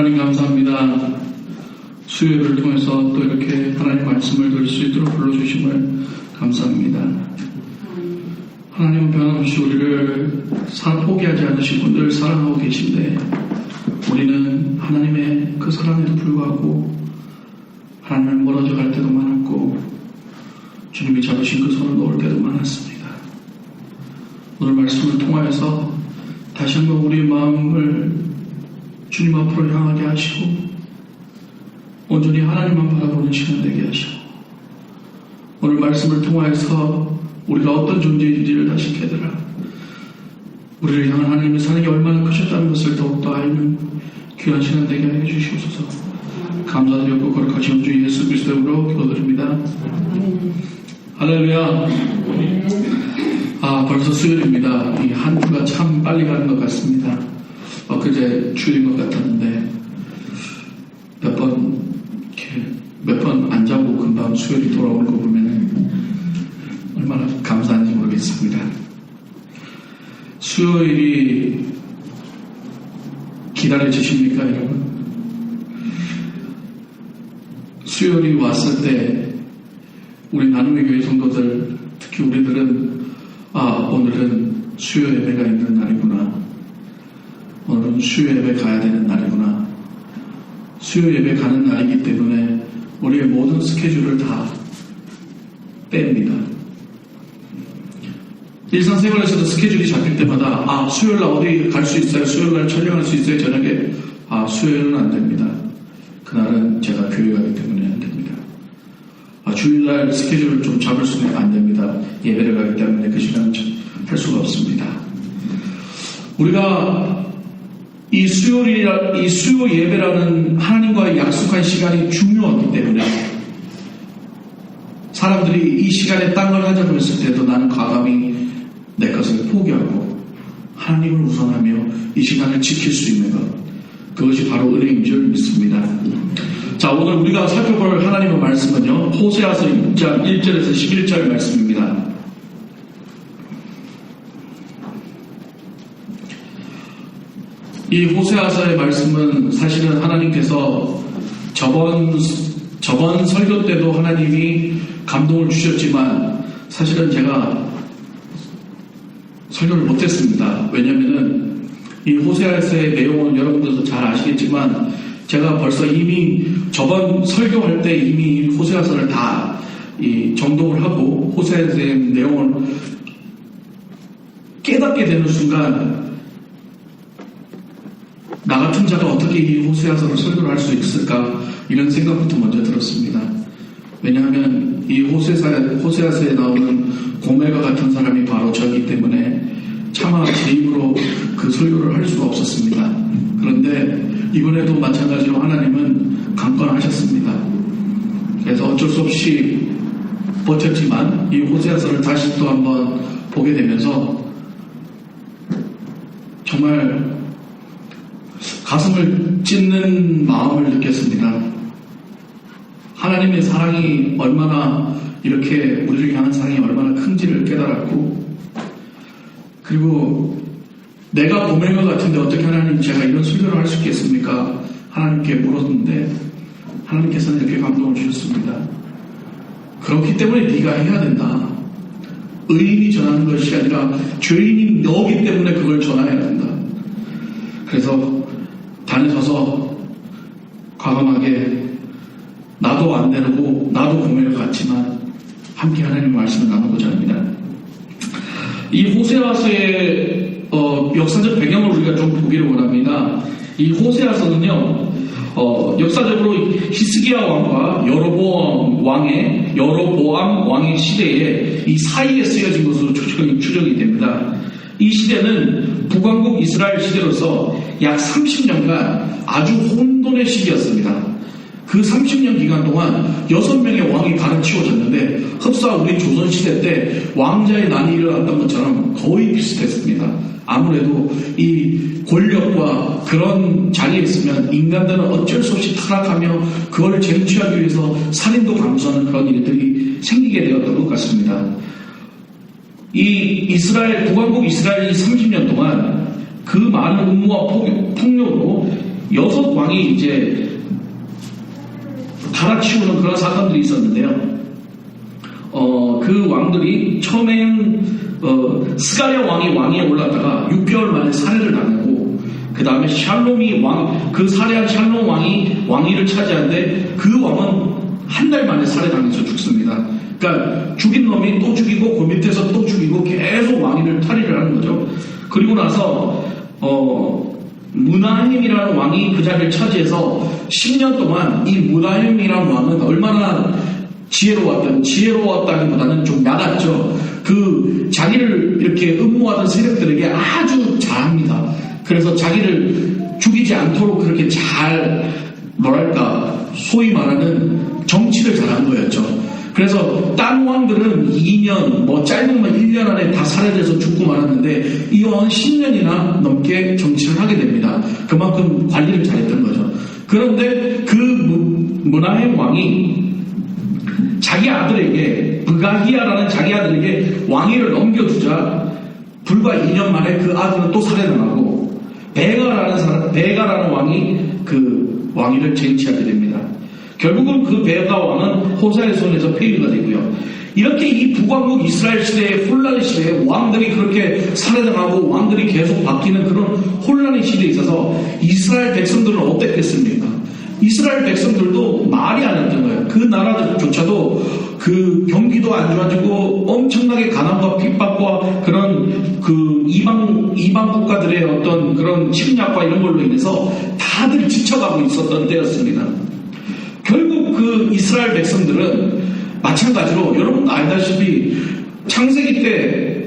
하나님 감사합니다. 수요일을 통해서 또 이렇게 하나님 말씀을 들을 수 있도록 불러주심을 감사합니다. 하나님은 변함없이 우리를 포기하지 않으신 분들 사랑하고 계신데 우리는 하나님의 그 사랑에도 불구하고 하나님을 멀어져 갈 때도 많았고 주님이 잡으신 그 손을 놓을 때도 많았습니다. 오늘 말씀을 통하여서 다시 한번 우리의 마음을 주님 앞으로 향하게 하시고 온전히 하나님만 바라보는 시간 되게 하시고 오늘 말씀을 통하여서 우리가 어떤 존재인지를 다시 깨달아 우리를 향한 하나님의 사랑이 얼마나 크셨다는 것을 더욱더 알는 귀한 시간 되게 하여 주시옵소서. 감사드리고 거룩하신 주 예수 그리스도의 이름으로 기도드립니다. 할렐루야. 벌써 수요일입니다. 이 한 주가 참 빨리 가는 것 같습니다. 그제 주일인 것 같았는데 몇 번 안 자고 금방 수요일이 돌아오는 거 보면 얼마나 감사한지 모르겠습니다. 수요일이 기다려지십니까, 여러분? 수요일이 왔을 때 우리 나눔의 교회 성도들, 특히 우리들은 오늘은 수요 예배가 있는 날이구나. 오늘은 수요 예배 가야 되는 날이구나. 수요 예배 가는 날이기 때문에 우리의 모든 스케줄을 다 뺍니다. 일상생활에서도 스케줄이 잡힐 때마다 수요일날 어디 갈 수 있어요? 수요일날 촬영할 수 있어요? 저녁에 수요일은 안 됩니다. 그날은 제가 교회 가기 때문에 안 됩니다. 주일날 스케줄을 좀 잡을 수는 안 됩니다. 예배를 가기 때문에 그 시간은 할 수가 없습니다. 우리가 이 수요 예배라는 하나님과의 약속한 시간이 중요하기 때문에 사람들이 이 시간에 딴 걸 하자고 했을 때도 나는 과감히 내 것을 포기하고 하나님을 우선하며 이 시간을 지킬 수 있는 것, 그것이 바로 은혜인 줄 믿습니다. 자, 오늘 우리가 살펴볼 하나님의 말씀은요, 호세아서 6장 1절에서 11절 말씀입니다. 이 호세아서의 말씀은 사실은 하나님께서 저번 설교 때도 하나님이 감동을 주셨지만 사실은 제가 설교를 못했습니다. 왜냐하면 이 호세아서의 내용은 여러분들도 잘 아시겠지만 제가 벌써 이미 저번 설교할 때 이미 호세아서를 다 정독을 하고 호세아서의 내용을 깨닫게 되는 순간 나 같은 자가 어떻게 이 호세아서를 설교를 할 수 있을까 이런 생각부터 먼저 들었습니다. 왜냐하면 이 호세아서에 나오는 고멜과 같은 사람이 바로 저이기 때문에 차마 제 입으로 그 설교를 할 수가 없었습니다. 그런데 이번에도 마찬가지로 하나님은 강권하셨습니다. 그래서 어쩔 수 없이 버텼지만 이 호세아서를 다시 또 한번 보게 되면서 정말 가슴을 찢는 마음을 느꼈습니다. 하나님의 사랑이 얼마나 이렇게 우리를 향한 사랑이 얼마나 큰지를 깨달았고, 그리고 내가 고멜 것 같은데 어떻게 하나님 제가 이런 설교를 할 수 있겠습니까? 하나님께 물었는데 하나님께서는 이렇게 감동을 주셨습니다. 그렇기 때문에 네가 해야 된다. 의인이 전하는 것이 아니라 죄인이 너기 때문에 그걸 전해야 된다. 그래서 단에 서서 과감하게 나도 안 내려고 나도 고멜 같지만 함께 하나님의 말씀을 나누고자 합니다. 이 호세아서의 역사적 배경을 우리가 좀 보기를 원합니다. 이 호세아서는요, 역사적으로 히스기야 왕과 여로보암 왕의 시대에 이 사이에 쓰여진 것으로 추정이 됩니다. 이 시대는 북왕국 이스라엘 시대로서 약 30년간 아주 혼돈의 시기였습니다. 그 30년 기간 동안 6명의 왕이 가르치워졌는데 흡사 우리 조선시대 때 왕자의 난이 일어났던 것처럼 거의 비슷했습니다. 아무래도 이 권력과 그런 자리에 있으면 인간들은 어쩔 수 없이 타락하며 그걸 쟁취하기 위해서 살인도 감수하는 그런 일들이 생기게 되었던 것 같습니다. 이 북왕국 이스라엘이 30년 동안 그 많은 음모와 폭력으로 6왕이 이제 갈아치우는 그런 사건들이 있었는데요. 그 왕들이 처음엔 스가랴 왕이 왕위에 올랐다가 6개월 만에 살해를 당하고, 그 다음에 샬롬이 그 살해한 샬롬 왕이 왕위를 차지하는데 그 왕은 한 달 만에 살해당해서 죽습니다. 그러니까 죽인 놈이 또 죽이고 그 밑에서 또 죽이고 계속 왕위를 탈의를 하는 거죠. 그리고 나서 무나햄이라는 왕이 그 자리를 차지해서 10년 동안 이 무나햄이라는 왕은 얼마나 지혜로웠다기보다는 좀 약았죠. 자기를 이렇게 음모하던 세력들에게 아주 잘합니다. 그래서 자기를 죽이지 않도록 그렇게 소위 말하는 정치를 잘한 거였죠. 그래서 딴 왕들은 2년, 짧으면 1년 안에 다 살해돼서 죽고 말았는데 이 왕은 10년이나 넘게 정치를 하게 됩니다. 그만큼 관리를 잘했던 거죠. 그런데 그 무나햄 왕이 자기 아들에게, 브가히야라는 자기 아들에게 왕위를 넘겨주자 불과 2년 만에 그 아들은 또 살해당하고 베가라는 왕이 그 왕위를 쟁취하게 됩니다. 결국은 그 베가 왕은 호사의 손에서 폐위가 되고요. 이렇게 이 북왕국 이스라엘 시대의 혼란 시대에 왕들이 그렇게 살해당하고 왕들이 계속 바뀌는 그런 혼란의 시대에 있어서 이스라엘 백성들은 어땠겠습니까? 이스라엘 백성들도 말이 안 했던 거예요. 그 나라조차도 그 경기도 안 좋아지고 엄청나게 가난과 핍박과 그런 그 이방 국가들의 어떤 그런 침략과 이런 걸로 인해서 다들 지쳐가고 있었던 때였습니다. 결국 그 이스라엘 백성들은 마찬가지로 여러분도 알다시피 창세기 때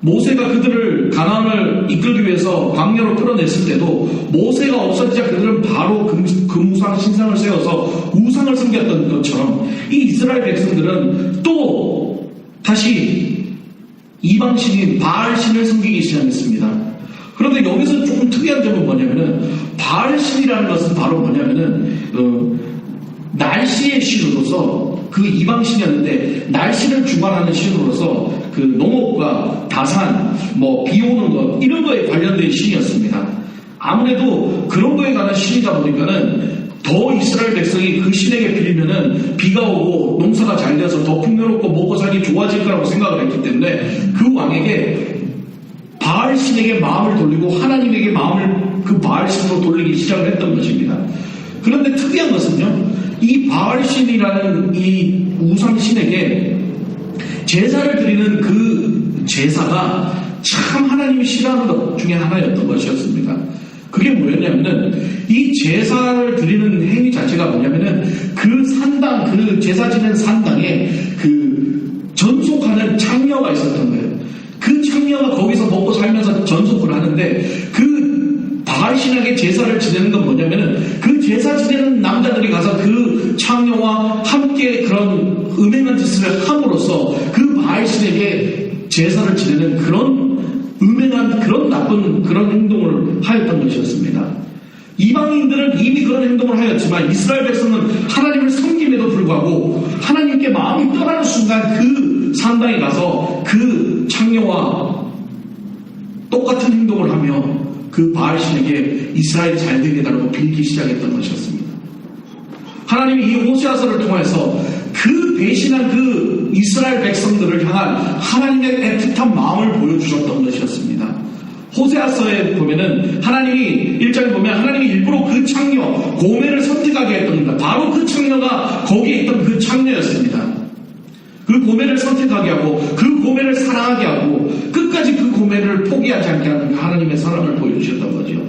모세가 그들을 가나안을 이끌기 위해서 광야로 끌어냈을 때도 모세가 없어지자 그들은 바로 금우상 신상을 세워서 우상을 섬겼던 것처럼 이 이스라엘 백성들은 또 다시 이방신인 바알신을 섬기기 시작했습니다. 그런데 여기서 조금 특이한 점은 뭐냐면은 바알신이라는 것은 바로 뭐냐면은 날씨의 신으로서 그 이방신이었는데 날씨를 주관하는 신으로서 그 농업과 다산, 비 오는 것 이런 거에 관련된 신이었습니다. 아무래도 그런 거에 관한 신이다 보니까는 더 이스라엘 백성이 그 신에게 빌리면은 비가 오고 농사가 잘 돼서 더 풍요롭고 먹고 살기 좋아질 거라고 생각을 했기 때문에 그 왕에게 바알 신에게 마음을 돌리고 하나님에게 마음을 그 바알 신으로 돌리기 시작을 했던 것입니다. 그런데 특이한 것은요, 이 바알 신이라는 이 우상 신에게 제사를 드리는 그 제사가 참 하나님이 싫어하는 것 중에 하나였던 것이었습니다. 그게 뭐였냐면은 이 제사를 드리는 행위 자체가 뭐냐면은 그 산당, 그 제사 지낸 산당에 그 전속하는 창녀가 있었던 거예요. 그 창녀가 거기서 먹고 살면서 전속을 하는데 그 바알신에게 제사를 지내는 건 뭐냐면은 그 제사 지내는 남자들이 가서 그 창녀와 함께 그런 음행한 짓을 함으로써 그 바알신에게 제사를 지내는 그런 음행한 그런 나쁜 그런 행동을 하였던 것이었습니다. 이방인들은 이미 그런 행동을 하였지만 이스라엘 백성은 하나님을 섬김에도 불구하고 하나님께 마음이 떠나는 순간 그 산당에 가서 그 창녀와 똑같은 행동을 하며 그 바알신에게 이스라엘이 잘 되게 해달라고 빌기 시작했던 것이었습니다. 하나님이 이 호세아서를 통해서 그 배신한 그 이스라엘 백성들을 향한 하나님의 애틋한 마음을 보여주셨던 것이었습니다. 호세아서에 보면은 하나님이 1장에 보면 하나님이 일부러 그 창녀 고멜을 선택하게 했던 겁니다. 바로 그 창녀가 거기에 있던 그 창녀였습니다. 그 고멜을 선택하게 하고 그 고멜을 사랑하게 하고 끝까지 그 고멜을 포기하지 않게 하는 하나님의 사랑을 보여주셨던 거죠.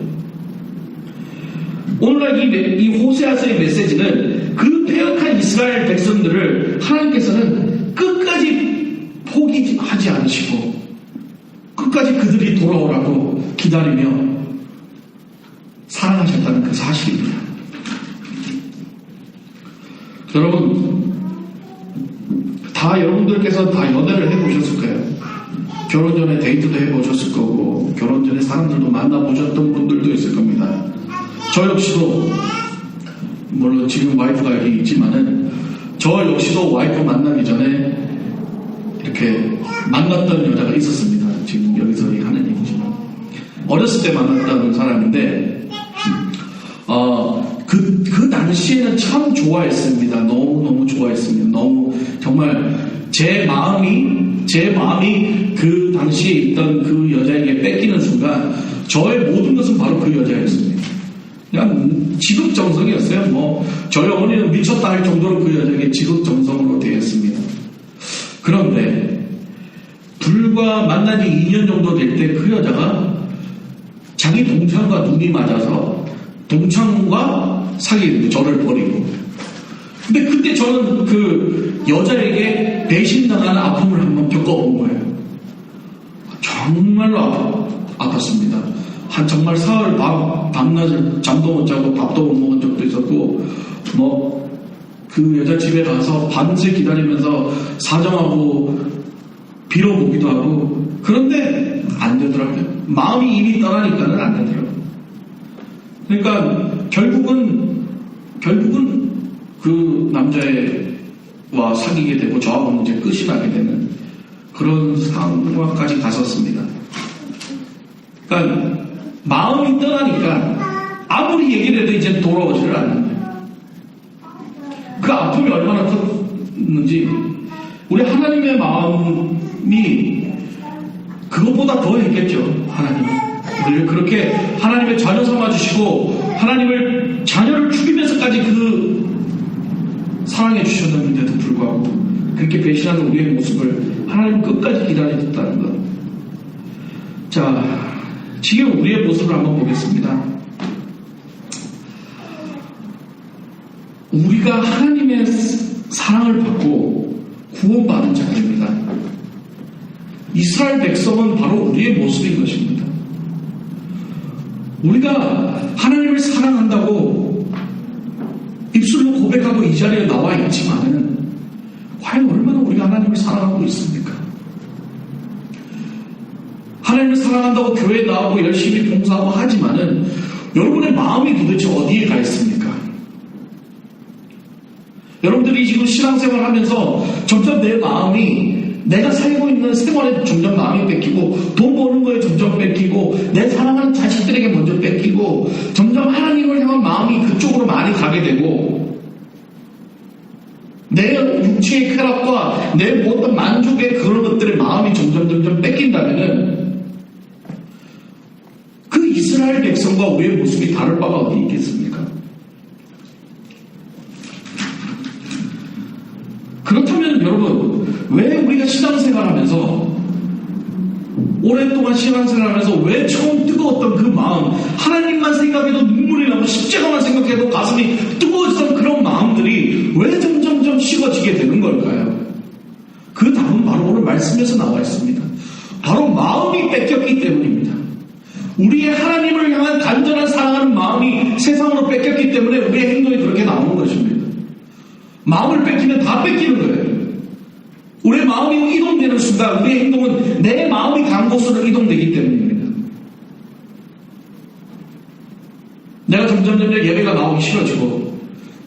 오늘날 이 호세아서의 메시지는 그 패역한 이스라엘 백성들을 하나님께서는 끝까지 포기하지 않으시고 끝까지 그들이 돌아오라고 기다리며 사랑하셨다는 그 사실입니다. 여러분, 여러분들께서 다 연애를 해보셨을 거예요. 결혼 전에 데이트도 해보셨을 거고 결혼 전에 사람들도 만나보셨던 분들도 있을 겁니다. 저 역시도 물론 지금 와이프가 여기 있지만은 저 역시도 와이프 만나기 전에 이렇게 만났던 여자가 있었습니다. 지금 여기서 하는 얘기지만 어렸을 때 만났던 사람인데 그 당시에는 참 좋아했습니다. 너무 좋아했습니다. 너무 정말 제 마음이 그 당시에 있던 그 여자에게 뺏기는 순간 저의 모든 것은 바로 그 여자였습니다. 그냥 지극정성이었어요. 저희 어머니는 미쳤다 할 정도로 그 여자에게 지극정성으로 대했습니다. 그런데 불과 만난 지 2년 정도 될 때 그 여자가 자기 동창과 눈이 맞아서 동창과 사귀고 저를 버리고, 근데 그때 저는 그 여자에게 배신당하는 아픔을 한번 겪어본 거예요. 정말로 아팠습니다. 정말 사흘 밤낮을 잠도 못 자고 밥도 못 먹은 적도 있었고, 그 여자 집에 가서 밤새 기다리면서 사정하고 빌어보기도 하고, 그런데 안 되더라고요. 마음이 이미 떠나니까는 안 되더라고요. 그러니까 결국은 그 남자와 사귀게 되고 저하고는 이제 끝이 나게 되는 그런 상황까지 갔었습니다. 그러니까 마음이 떠나니까 아무리 얘기를 해도 이제 돌아오지를 않는 거예요. 그 아픔이 얼마나 컸는지 우리 하나님의 마음이 그것보다 더 했겠죠. 하나님 우리를 그렇게 하나님의 자녀 삼아주시고 하나님을 자녀를 죽이면서까지 그 사랑해 주셨는데도 불구하고 그렇게 배신하는 우리의 모습을 하나님 끝까지 기다리셨다는 것. 자, 지금 우리의 모습을 한번 보겠습니다. 우리가 하나님의 사랑을 받고 구원받은 자들입니다. 이스라엘 백성은 바로 우리의 모습인 것입니다. 우리가 하나님을 사랑한다고 입술로 고백하고 이 자리에 나와 있지만은 과연 얼마나 우리가 하나님을 사랑하고 있습니까? 하나님을 사랑한다고 교회에 나오고 열심히 봉사하고 하지만은 여러분의 마음이 도대체 어디에 가 있습니까? 여러분들이 지금 신앙생활 하면서 점점 내 마음이 내가 살고 있는 생활에 점점 마음이 뺏기고 돈 버는 거에 점점 뺏기고 내 사랑하는 자식들에게 먼저 뺏기고 점점 하나님을 향한 마음이 그쪽으로 많이 가게 되고 내 육체의 쾌락과 내 어떤 만족의 그런 것들의 마음이 점점 뺏긴다면은 그 이스라엘 백성과 우리의 모습이 다를 바가 어디 있겠습니까? 그렇다면 여러분 왜 우리가 신앙생활하면서 오랫동안 신앙생활하면서 왜 처음 뜨거웠던 그 마음 하나님만 생각해도 눈물이 나고 십자가만 생각해도 가슴이 뜨거워지던 그런 마음들이 왜 점점 식어지게 되는 걸까요? 그 답은 바로 오늘 말씀에서 나와 있습니다. 바로 마음이 뺏겼기 때문입니다. 우리의 하나님을 향한 간절한 사랑하는 마음이 세상으로 뺏겼기 때문에 우리의 행동이 그렇게 나오는 것입니다. 마음을 뺏기면 다 뺏기는 거예요. 우리의 마음이 이동되는 순간 우리의 행동은 내 마음이 간 곳으로 이동되기 때문입니다. 내가 점점 예배가 나오기 싫어지고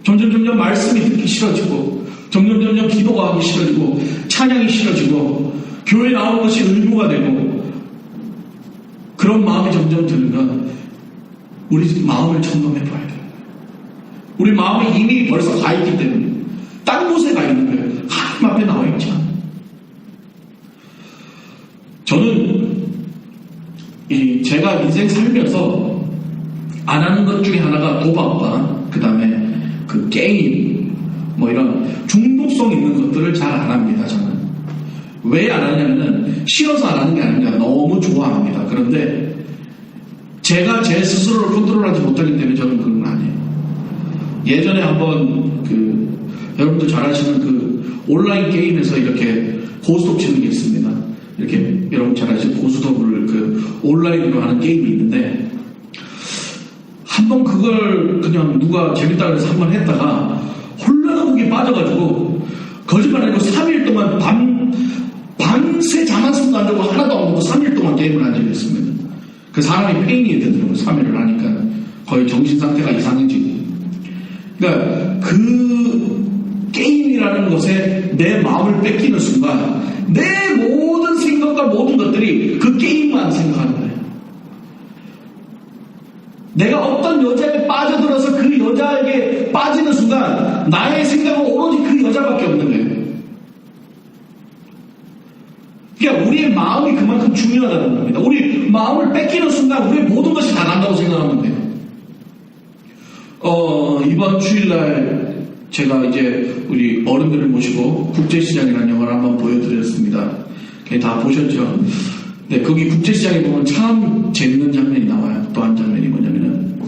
점점 말씀이 듣기 싫어지고 점점 기도가 하기 싫어지고 찬양이 싫어지고 교회 나오는 것이 의무가 되고 그런 마음이 점점 들면 우리 마음을 점검해 봐야 돼요. 우리 마음이 이미 벌써 가 있기 때문에 딴 곳에 가 있는 거예요. 하나님 앞에 나와 있지 않아요. 저는 제가 인생 살면서 안 하는 것 중에 하나가 도박과 그 다음에 그 게임 이런 중독성 있는 것들을 잘 안 합니다. 저는 왜 안 하냐면은 싫어서 안 하는 게 아니라 너무 좋아합니다. 그런데 제가 제 스스로를 컨트롤하지 못하기 때문에 저는 그런 건 아니에요. 예전에 한번 여러분들 잘 아시는 그 온라인 게임에서 이렇게 고스톱 치는 게 있습니다. 이렇게 여러분 잘 아시는 고스톱을 그 온라인으로 하는 게임이 있는데 한번 그걸 그냥 누가 재밌다 그래서 한번 했다가 홀라가국에 빠져가지고 거짓말 아니고 3일 동안 밤새 잠 한숨도 안 자고 하나도 안 먹고 3일 동안 게임을 한 적이 있습니다. 그 사람이 페인이 되더라고요. 3일을 하니까 거의 정신 상태가 이상해지고. 그러니까 그 게임이라는 것에 내 마음을 뺏기는 순간 내 모든 생각과 모든 것들이 그 게임만 생각하는 거예요. 내가 어떤 여자에 빠져들어서 그 여자에게 빠지는 순간 나의 생각은 오로지 그 여자밖에 없는 거예요. 그러니까 우리의 마음이 그만큼 중요하다는 겁니다. 우리 마음을 뺏기는 순간 우리의 모든 것이 다 간다고 생각하면 돼요. 이번 주일날 제가 이제 우리 어른들을 모시고 국제시장이라는 영화를 한번 보여드렸습니다. 다 보셨죠? 네, 거기 국제시장에 보면 참 재밌는 장면이 나와요. 또 한 장면이 뭐냐면은,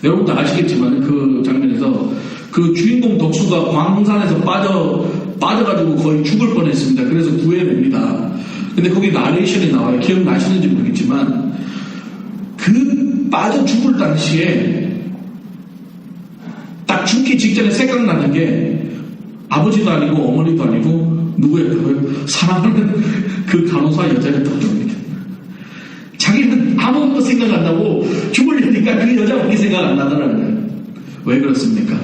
여러분도 아시겠지만 그 장면에서 그 주인공 덕수가 광산에서 빠져가지고 거의 죽을 뻔했습니다. 그래서 구해냅니다. 근데 거기 나레이션이 나와요. 기억나시는지 모르겠지만, 그 빠져 죽을 당시에 딱 죽기 직전에 생각나는 게 아버지도 아니고 어머니도 아니고 누구였다고요? 사랑하는 그 간호사 여자였다고 합니다. 자기는 아무것도 생각 안 나고 죽으려니까 그 여자밖에 생각 안 나더라는 거예요. 왜 그렇습니까?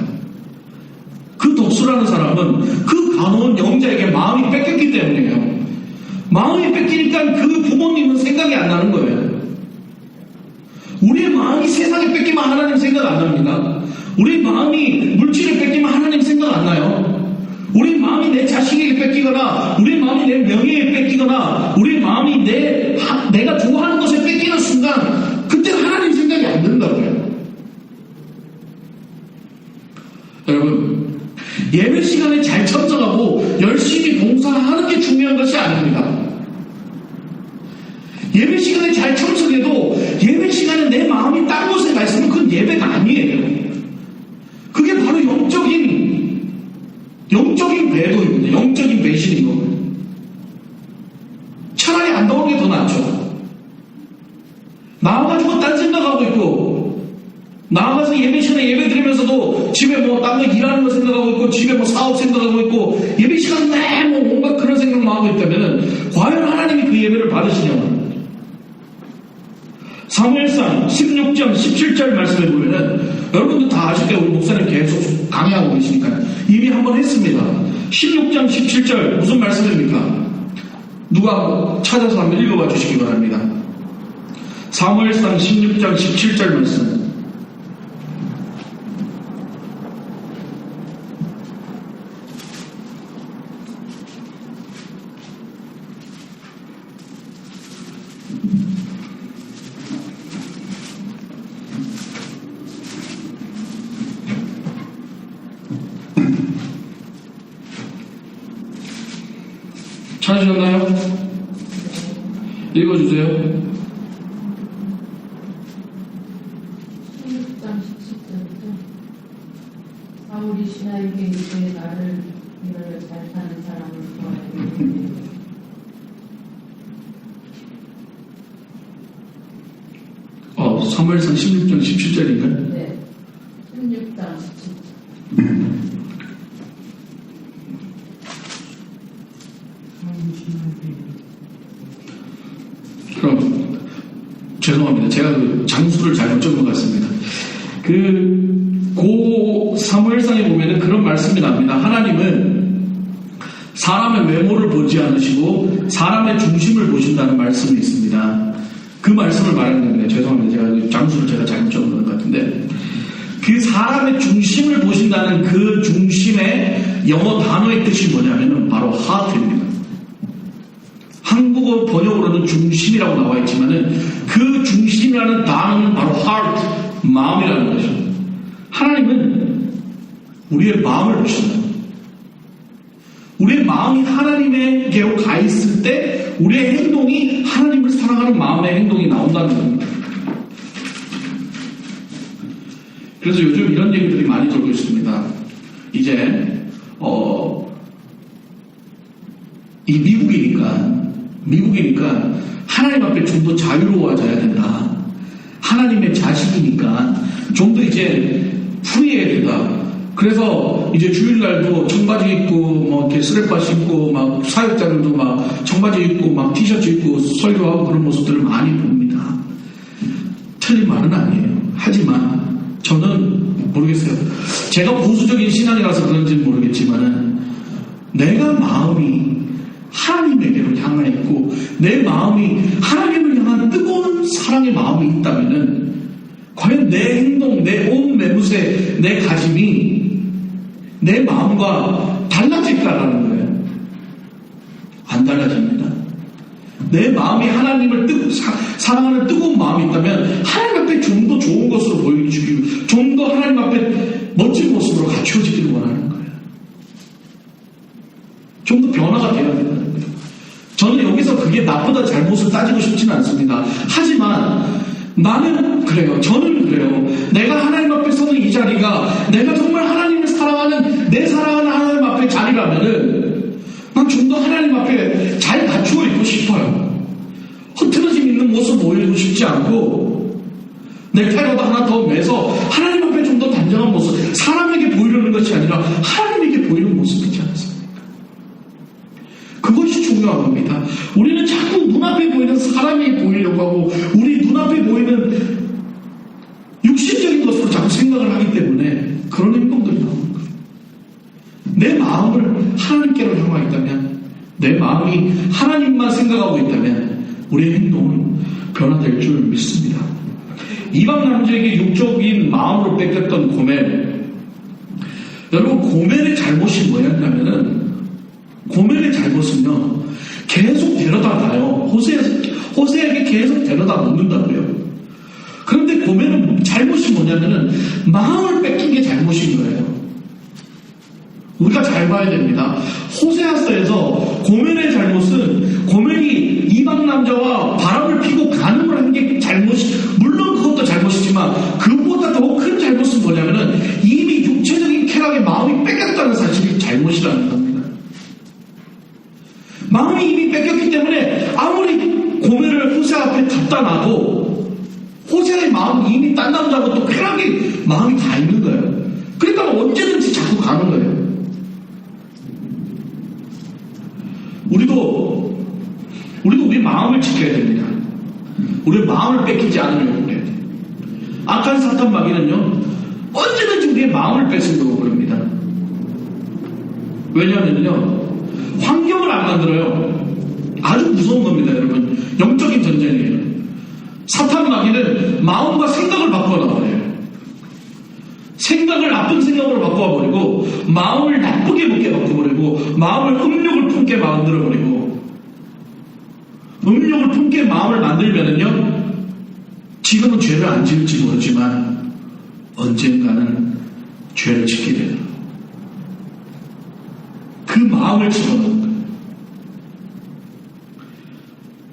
그 덕수라는 사람은 그 간호원 영자에게 마음이 뺏겼기 때문이에요. 마음이 뺏기니까 그 부모님은 생각이 안 나는 거예요. 우리의 마음이 세상에 뺏기면 하나님 생각 안 납니다. 우리 마음이 물질을 뺏기면 하나님 생각 안 나요. 우리 마음이 내 자식에게 뺏기거나 우리 마음이 내 명예에 뺏기거나 우리 마음이 내가 좋아하는 것에 뺏기는 순간 그때 하나님 생각이 안 든다고요. 여러분, 예배 시간에 잘 참석하고 열심히 봉사하는 게 중요한 것이 아닙니다. 예배 시간에 잘 참석해도 예배 시간에 내 마음이 딴 곳에 가 있으면 그건 예배가 아니에요. 그게 바로 영적인 배도입니다. 영적인 배신인 겁니다. 차라리 안 나오는 게 더 낫죠. 나와가지고 딴 생각하고 있고, 나와가서 예배 시간에 예배 드리면서도 집에 뭐 딴 거 일하는 거 생각하고 있고, 집에 뭐 사업 생각하고 있고, 예배 시간 내 뭐 뭔가 그런 생각만 하고 있다면은, 과연 하나님이 그 예배를 받으시냐고. 사무엘상 16장 17절 말씀에 보면은 여러분도 다 아실 거예요. 우리 목사님 계속 강의하고 계시니까 이미 한번 했습니다. 16장 17절 무슨 말씀입니까? 누가 찾아서 한번 읽어봐 주시기 바랍니다. 사무엘상 16장 17절 말씀. 찾으셨나요? 읽어주세요. 16장 17절부터 사울이 신하에게 이제 나를 잘 사는 사람을 구하여 사무엘상 16장 17절인가요? 네, 16장 17절. 그럼 죄송합니다. 제가 그 장수를 잘못 적은 것 같습니다. 고 사무엘상에 보면은 그런 말씀이 납니다. 하나님은 사람의 외모를 보지 않으시고 사람의 중심을 보신다는 말씀이 있습니다. 그 말씀을 말하는 겁니다. 죄송합니다. 제가 장수를 제가 잘못 적은 것 같은데 그 사람의 중심을 보신다는 그 중심의 영어 단어의 뜻이 뭐냐면은 바로 heart입니다. 한국어 번역으로는 중심이라고 나와 있지만은 그 중심이라는 단어는 바로 heart, 마음이라는 거죠. 하나님은 우리의 마음을 보신다. 우리의 마음이 하나님에게로 가 있을 때 우리의 행동이 하나님을 사랑하는 마음의 행동이 나온다는 겁니다. 그래서 요즘 이런 얘기들이 많이 돌고 있습니다. 이제 이 미국이니까 하나님 앞에 좀 더 자유로워져야 된다. 하나님의 자식이니까 좀 더 이제 프리해야 된다. 그래서 이제 주일날도 청바지 입고 뭐 이렇게 스레빠 신고 막 사역자들도 막 청바지 입고 막 티셔츠 입고 설교하고 그런 모습들을 많이 봅니다. 틀린 말은 아니에요. 하지만 저는 모르겠어요. 제가 보수적인 신앙이라서 그런지는 모르겠지만은 내가 마음이 하나님에게로 향해 있고 내 마음이 하나님을 향한 뜨거운 사랑의 마음이 있다면은 과연 내 행동, 내 온 매무새, 내 가짐이 내 마음과 달라질까라는 거예요. 안 달라집니다. 내 마음이 하나님을 사랑하는 뜨거운 마음이 있다면 하나님 앞에 좀 더 좋은 것으로 보여주기고 좀 더 하나님 앞에 멋진 모습으로 갖추어지기를 원하는 거예요. 좀 더 변화가 되어야 된다는 거예요. 저는 여기서 그게 나쁘다 잘못을 따지고 싶지는 않습니다. 하지만 나는 그래요. 저는 그래요. 내가 하나님 앞에 서는 이 자리가 내가 정말 하나님을 사랑하는 내 사랑하는 하나님 앞에 자리라면은 난 좀 더 하나님 앞에 잘 갖추어 있고 싶어요. 흐트러짐 있는 모습 보이고 싶지 않고 넥타이라도 하나 더 매서 하나님 앞에 좀 더 단정한 모습, 사람에게 보이려는 것이 아니라 하나님에게 보이는 모습이지 않습니까? 그것이 중요한 겁니다. 우리는 자꾸 눈앞에 보이는 사람이 보이려고 하고 우리 눈앞에 보이는 육신적인 것으로 자꾸 생각을 하기 때문에 그런 행동들이 나오는 거예요. 내 마음을 하나님께로 향하고 있다면, 내 마음이 하나님만 생각하고 있다면 우리의 행동은 변화될 줄 믿습니다. 이방 남자에게 육적인 마음으로 뺏겼던 고멜, 여러분 고멜의 잘못이 뭐였냐면은 고멜의 잘못은요 계속 데려다 놔요. 호세에게 계속 데려다 놓는다고요. 그런데 고멜은 잘못이 뭐냐면은 마음을 뺏긴 게 잘못인 거예요. 우리가 잘 봐야 됩니다. 호세아서에서 고멜의 잘못은 고멜이 이방 남자와 바람을 피고 간음을 한 게 잘못이, 물론 그것도 잘못이지만 그보다 더 큰 잘못은 뭐냐면은 이미 육체적인 쾌락에 마음이 뺏겼다는 사실이 잘못이라는 겁니다. 마음이 이미 뺏겼기 때문에 아무리 고멜을 호세 앞에 갖다 놔도 호세의 마음이 이미 딴 남자하고 또 쾌락이 마음이 다 있는 거예요. 그러니까 언제든지 자꾸 가는 거예요. 우리도 우리 마음을 지켜야 됩니다. 우리의 마음을 뺏기지 않으려고 해야 돼요. 악한 사탄 마귀는요, 언제든지 우리의 마음을 뺏으려고 그럽니다. 왜냐하면요, 환경을 안 만들어요. 아주 무서운 겁니다, 여러분. 영적인 전쟁이에요. 사탄 마귀는 마음과 생각을 바꿔놔버려요. 생각을 나쁜 생각으로 바꿔버리고 마음을 나쁘게 먹게 바꿔버리고 마음을 음욕을 품게 만들어버리고, 음욕을 품게 마음을 만들면은요 지금은 죄를 안 지을지 모르지만 언젠가는 죄를 짓게 돼요. 그 마음을 집어넣는 거예요.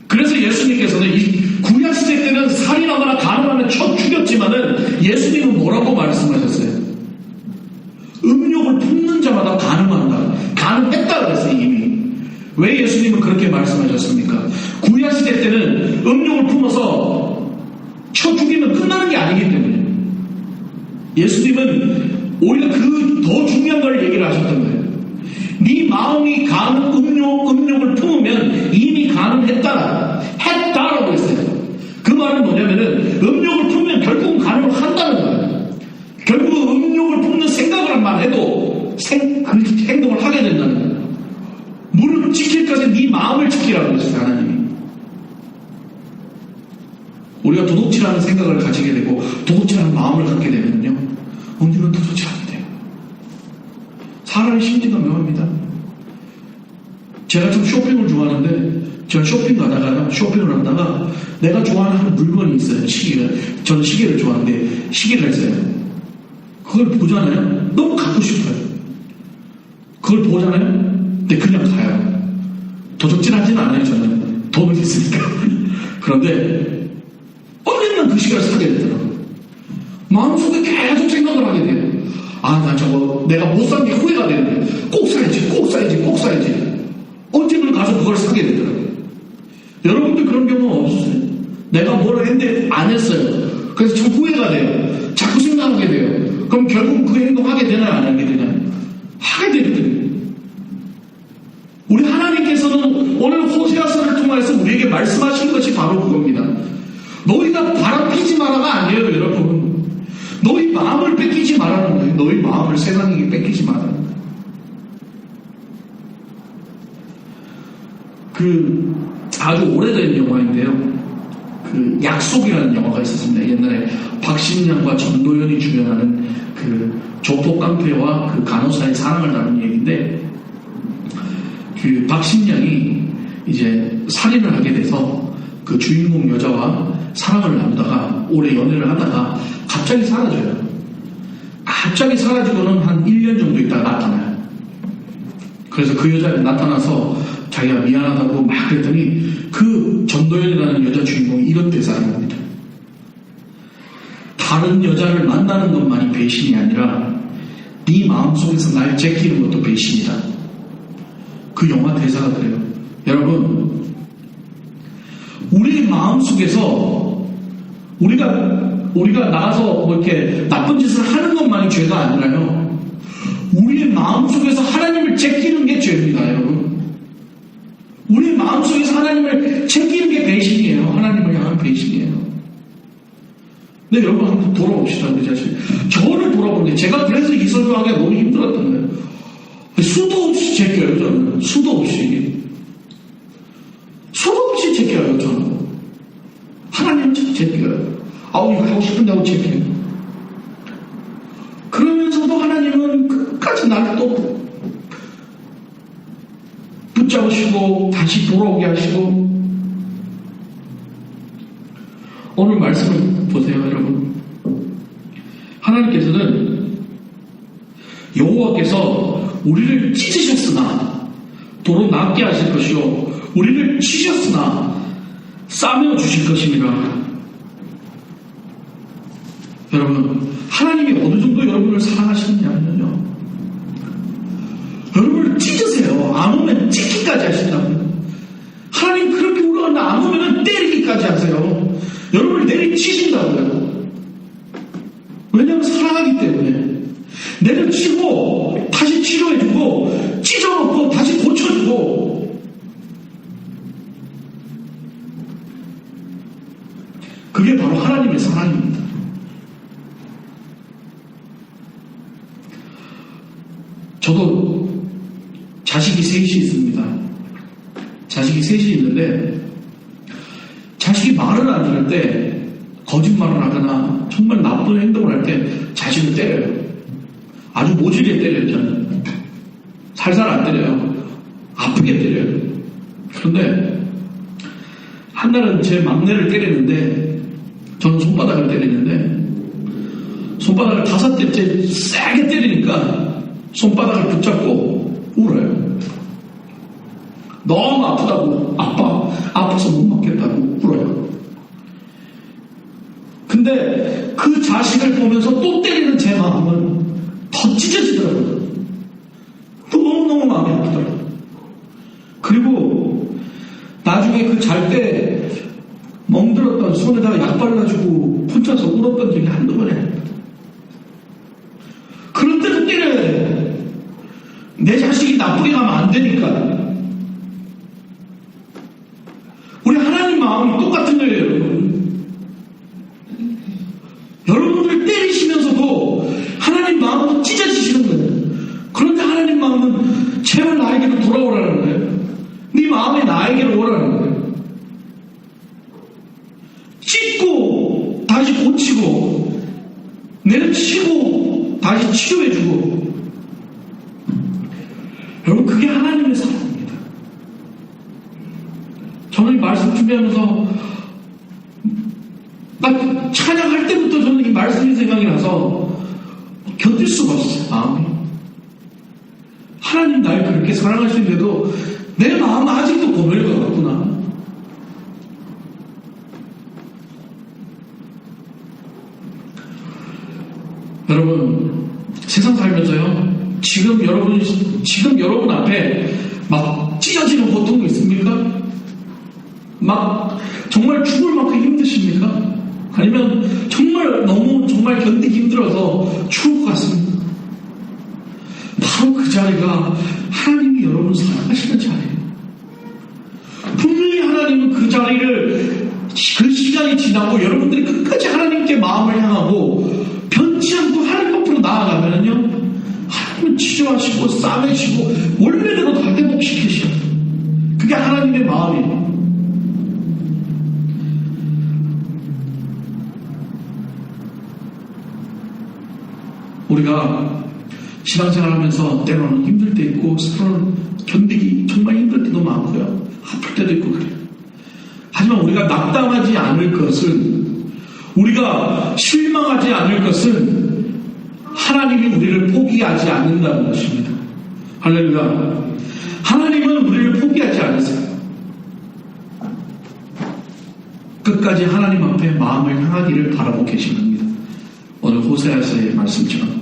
그래서 예수님께서는 이 구약시대 때는 살인하거나 간음하면 쳐 죽였지만은 예수님은 뭐라고 말씀하셨어요? 음욕을 품는 자마다 간음한다. 간음했다 그랬어요, 이미. 왜 예수님은 그렇게 말씀하셨습니까? 구약시대 때는 음욕을 품어서 쳐 죽이면 끝나는 게 아니기 때문에 예수님은 오히려 그 더 중요한 걸 얘기를 하셨던 거예요. 네 마음이 음욕을 품으면 이미 했다라고 했어요. 그 말은 뭐냐면은 음욕을 품으면 결국은 간음을 한다는 거예요. 결국은 음욕을 품는 생각을만 해도 행동을 하게 된다는 거예요. 무릎을 지킬 것에 네 마음을 지키라고 했어요, 하나님이. 우리가 도둑질하는 생각을 가지게 되고 도둑질하는 마음을 갖게 되면요 언제는 도둑질 하게 돼요. 사람의 심리가 묘합니다. 제가 좀 쇼핑을 좋아하는데 제가 쇼핑을 하다가 내가 좋아하는 물건이 있어요. 저는 시계를 좋아하는데 시계가 있어요. 그걸 보잖아요. 너무 갖고 싶어요. 그걸 보잖아요. 근데 그냥 가요. 도둑질하지는 않아요. 저는 돈은 있으니까. 그런데 언젠간 그 시계를 사게 되더라고요. 마음속에 계속 생각을 하게 돼요. 나 저거 내가 못 산 게 후회가 되는데 꼭 사야지. 언젠간 가서 그걸 사게 되더라고요. 여러분들 그런 경우 없으세요? 내가 뭐를 했는데 안 했어요. 그래서 참 후회가 돼요. 자꾸 생각하게 돼요. 그럼 결국 그 행동하게 되나요? 안 하게 되나요? 하게 되거든요. 우리 하나님께서는 오늘 호세아서를 통해서 우리에게 말씀하시는 것이 바로 그겁니다. 너희가 바람 피지 마라가 아니에요, 여러분. 너희 마음을 뺏기지 말라는 거예요. 너희 마음을 세상에게 뺏기지 말라는 거예요. 아주 오래된 영화인데요. 그 약속이라는 영화가 있었습니다. 옛날에 박신양과 전도연이 주연하는 그 조폭깡패와 그 간호사의 사랑을 다룬 얘기인데, 그 박신양이 이제 살인을 하게 돼서 그 주인공 여자와 사랑을 나누다가 오래 연애를 하다가 갑자기 사라져요. 갑자기 사라지고는 한 1년 정도 있다가 나타나요. 그래서 그 여자가 나타나서 자기가 미안하다고 막 그랬더니 그 전도연이라는 여자 주인공이 이런 대사를 합니다. 다른 여자를 만나는 것만이 배신이 아니라 네 마음속에서 날 제끼는 것도 배신이다. 그 영화 대사가 그래요. 여러분, 우리 마음속에서 우리가 나가서 뭐 이렇게 나쁜 짓을 하는 것만이 죄가 아니라요, 우리의 마음속에서 하나님을 제끼는 게 죄입니다. 여러분, 우리 마음속에서 하나님을 제끼는 게 배신이에요. 하나님을 향한 배신이에요. 근데 여러분, 한번 돌아봅시다. 우리 자신. 저를 돌아보는데 제가 그래서 이 설교하기가 너무 힘들었던 거예요. 수도 없이 제껴요. 저는 수도 없이 제껴요. 저는 하나님 제껴요. 아우, 이거 하고 싶은데 하고 제껴요. 그러면서도 하나님은 끝까지 나를 또 붙잡으시고 다시 돌아오게 하시고. 오늘 말씀을 보세요, 여러분. 하나님께서는 여호와께서 우리를 찢으셨으나 도로 낫게 하실 것이요 우리를 치셨으나 싸매어 주실 것입니다. 여러분, 하나님이 어느 정도 여러분을 사랑하시느냐면요, 여러분을 찢으세요. 안 오면 찢기까지 하신다고요. 하나님 그렇게 울어가는데 안 오면 때리기까지 하세요. 여러분을 내리치신다고요. 왜냐하면 사랑하기 때문에. 내려치고 다시 치료해주고 찢어놓고 다시 고쳐주고. 그게 바로 하나님의 사랑입니다. 저도 자식이 셋이 있습니다. 자식이 셋이 있는데, 자식이 말을 안 들을 때, 거짓말을 하거나 정말 나쁜 행동을 할 때 자식을 때려요. 아주 모질게 때려요. 저는 살살 안 때려요. 아프게 때려요. 그런데 한 날은 제 막내를 때리는데, 저는 손바닥을 때리는데, 손바닥을 5대째 세게 때리니까 손바닥을 붙잡고 울어요. 너무 아프다고, 아파서 못 먹겠다고 울어요. 근데 그 자식을 보면서 또 때리는 제 마음은 더 찢어지더라고요. 너무너무 마음이 아프더라고요. 그리고 나중에 그 잘 때 멍들었던 손에다가 약 발라주고 혼자서 울었던 적이 한두 번이 아닙니다. 그럴 때도 때려야 돼요. 내 자식이 나쁘게 가면 안 되니까. 우리 하나님 마음이 똑같은 거예요, 여러분. 여러분들 때리시면서도 하나님 마음은 찢어지시는 거예요. 그런데 하나님 마음은 제발 나에게로 돌아오라는 거예요. 네 마음이 나에게로 오라는 거예요. 찢고 다시 고치고 내려치고 다시 치료해주고. 여러분, 그게 하나님의 사랑입니다. 저는 이 말씀 준비하면서 막 찬양할 때부터 저는 이 말씀이 생각이 나서 견딜 수가 없어요. 마음이. 하나님 날 그렇게 사랑하시는데도 내 마음은 아직도 고멜 것 같구나. 여러분, 세상 살면서요, 지금 여러분 앞에 막 찢어지는 고통이 있습니까? 막 정말 죽을 만큼 힘드십니까? 아니면 정말 견디기 힘들어서 죽을 것 같습니다. 바로 그 자리가 하나님이 여러분을 사랑하시는 자리예요. 분명히 하나님은 그 자리를, 그 시간이 지나고 여러분들이 끝까지 하나님께 마음을 향하고 변치 않고 하나님 앞으로 나아가면요, 하나님은 치료하시고 싸매시고 원래대로 다 회복시키셔요. 그게 하나님의 마음이에요. 우리가 신앙생활 하면서 때로는 힘들 때 있고 때로는 견디기 정말 힘들 때도 많고요. 아플 때도 있고 그래요. 하지만 우리가 낙담하지 않을 것은, 우리가 실망하지 않을 것은 하나님이 우리를 포기하지 않는다는 것입니다. 할렐루야. 하나님은 우리를 포기하지 않으세요. 끝까지 하나님 앞에 마음을 향하기를 바라고 계십니다. 오늘 호세아서의 말씀처럼.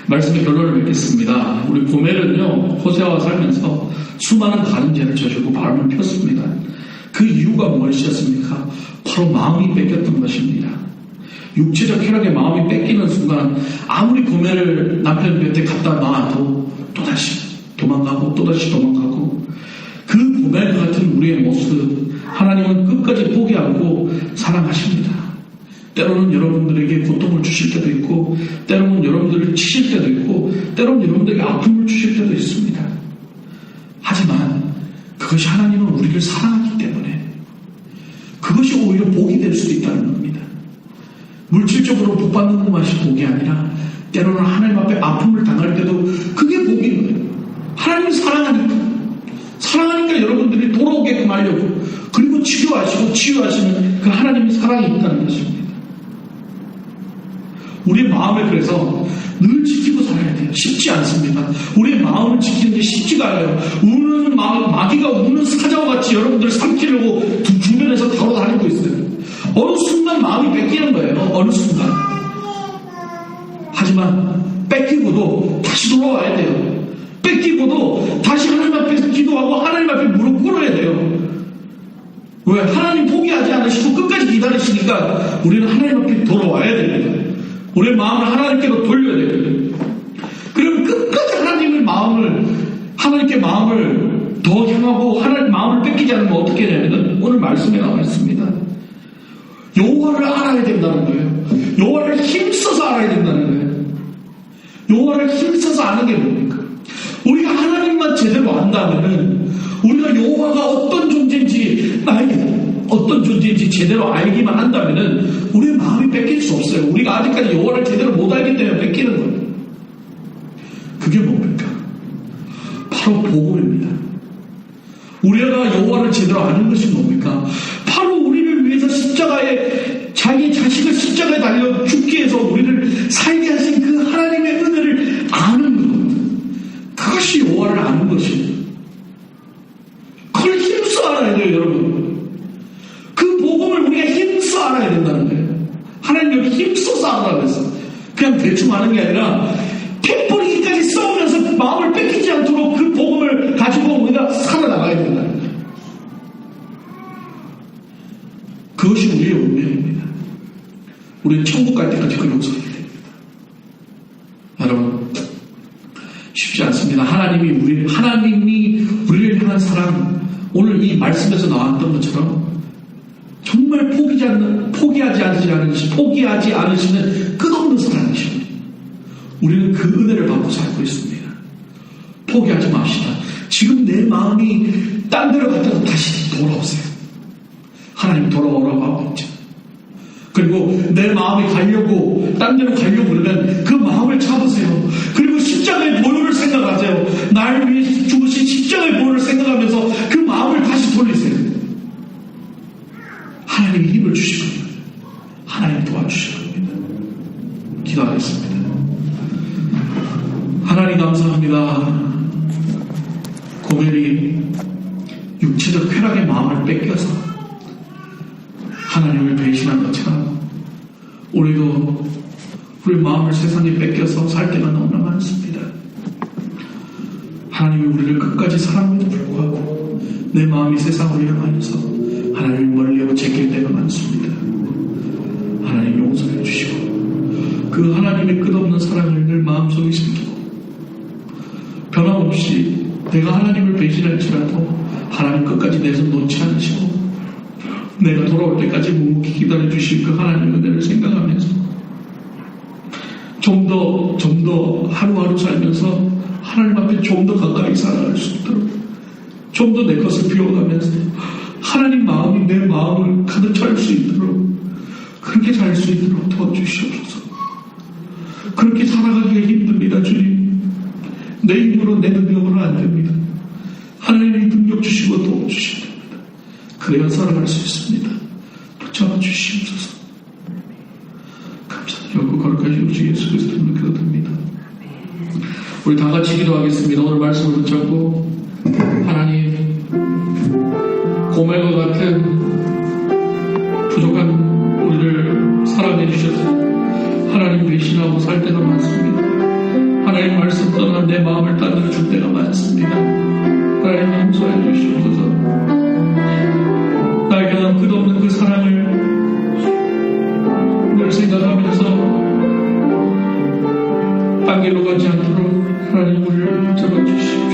말씀의 결론을 맺겠습니다. 우리 고멜은요, 호세아와 살면서 수많은 다른 죄를 저지르고 바람을 폈습니다. 그 이유가 무엇이었습니까? 바로 마음이 뺏겼던 것입니다. 육체적 쾌락에 마음이 뺏기는 순간 아무리 고멜을 남편 곁에 갖다 놔도 또다시 도망가고 또다시 도망가고, 그 고멜과 같은 우리의 모습 하나님은 끝까지 포기하고 사랑하십니다. 때로는 여러분들에게 고통을 주실 때도 있고, 때로는 여러분들을 치실 때도 있고, 때로는 여러분들에게 아픔을 주실 때도 있습니다. 하지만 그것이 하나님은 우리를 사랑하기 때문에 그것이 오히려 복이 될 수도 있다는 겁니다. 물질적으로 복 받는 것만이 복이 아니라 때로는 하나님 앞에 아픔을 당할 때도 그게 복인 거예요. 하나님이 사랑하니까 여러분들이 돌아오게끔 하려고, 그리고 치료하시고 치유하시는 그 하나님의 사랑이 있다는 것입니다. 우리의 마음을 그래서 늘 지키고 살아야 돼요. 쉽지 않습니다. 우리의 마음을 지키는 게 쉽지가 않아요. 우는 마음, 마귀가 우는 사자와 같이 여러분들을 삼키려고 주변에서 다뤄다니고 있어요. 어느 순간 마음이 뺏기는 거예요. 어느 순간. 하지만 뺏기고도 다시 돌아와야 돼요. 뺏기고도 다시 하나님 앞에 기도하고 하나님 앞에 무릎 꿇어야 돼요. 왜? 하나님 포기하지 않으시고 끝까지 기다리시니까 우리는 하나님 앞에 돌아와야 됩니다. 우리의 마음을 하나님께로 돌려야 됩니다. 그럼 끝까지 하나님께 마음을 더 향하고 하나님 마음을 뺏기지 않으면 어떻게 되냐면 오늘 말씀에 나와 있습니다. 여호와를 알아야 된다는 거예요. 여호와를 힘써서 알아야 된다는 거예요. 여호와를 힘써서 아는 게 뭡니까? 우리가 하나님만 제대로 안다면은 우리가 여호와가 어떤 존재인지 제대로 알기만 한다면은 우리의 마음이 뺏길 수 없어요. 우리가 아직까지 여호와를 제대로 못 알기 때문에 뺏기는 거예요. 그게 뭡니까? 바로 복음입니다. 우리가 여호와를 제대로 아는 것이 뭡니까? 바로 우리를 위해서 자기 자식을 십자가에 달려 죽게 해서 우리를 살게 하신 그 하나님의 은혜를 아는 것. 그것이 여호와를 아는 것입니다. 그걸 힘써 알아야 돼요, 여러분. 그 복음을 우리가 힘써 알아야 된다는 거예요. 하나님 여기 힘써서 알아라고 했어. 그냥 대충 아는 게 아니라 패뿌리기까지 싸우면서 마음을 뺏기지 않도록 그 복음을 가지고 우리가 살아나가야 된다는 거예요. 그것이 우리의 운명입니다. 우리는 천국 갈 때까지 그 용서하게 됩니다. 여러분, 쉽지 않습니다. 하나님이 우리를 향한 사랑, 오늘 이 말씀에서 나왔던 것처럼 정말 포기하지 않으시는 끝없는 사랑이십니다. 우리는 그 은혜를 받고 살고 있습니다. 포기하지 맙시다. 지금 내 마음이 딴 데로 갔다가 다시 돌아오세요. 하나님 돌아오라고 하고 있죠. 그리고 내 마음이 딴 데로 가려고 그러면 그 마음을 잡으세요. 그리고 십자가의 보혈을 생각하세요. 나를 위해 죽으신 십자가의 보혈을 생각하면서 그 마음을 다시 돌리세요. 하나님이 힘을 주실 겁니다. 하나님 도와주실 겁니다. 기도하겠습니다. 하나님 감사합니다. 고멜이 육체적 쾌락의 마음을 뺏겨서 하나님을 배신한 것처럼 우리도 우리 마음을 세상에 뺏겨서 살 때가 너무나 많습니다. 하나님이 우리를 끝까지 사랑함에도 불구하고 내 마음이 세상을 향하여서 하나님을 멀리하고 제낄 때가 많습니다. 하나님 용서해 주시고 그 하나님의 끝없는 사랑을 늘 마음속에 숨기고 변함없이 내가 하나님을 배신할지라도 하나님 끝까지 내 손 놓지 않으시고 내가 돌아올 때까지 묵묵히 기다려 주실 그 하나님의 은혜를 생각하면서 좀 더 하루하루 살면서 하나님 앞에 좀 더 가까이 살아갈 수 있도록 좀 더 내 것을 비워가면서 하나님 마음이 내 마음을 가득 찰 수 있도록 그렇게 살 수 있도록 도와주시옵소서. 그렇게 살아가기가 힘듭니다, 주님. 내 힘으로, 내 능력으로 안 됩니다. 하나님이 능력 주시고 도움 주셔야 됩니다. 그래야 살아갈 수 있습니다. 붙잡아 주시옵소서. 감사드리고 거룩하신 주 예수 그리스도로 기도드립니다. 우리 다 같이 기도하겠습니다. 오늘 말씀을 붙잡고 하나님, 고멜과 같은 부족한 우리를 사랑해 주셔서 하나님 배신하고 살 때가 많습니다. 하나님 말씀 떠나 내 마음을 따라 줄 때가 많습니다. 하나님 용서해 주시옵소서. 나에게 난 끝없는 그 사랑을 늘 생각하면서 딴 길로 가지 않도록 하나님 우리를 붙잡아 주시고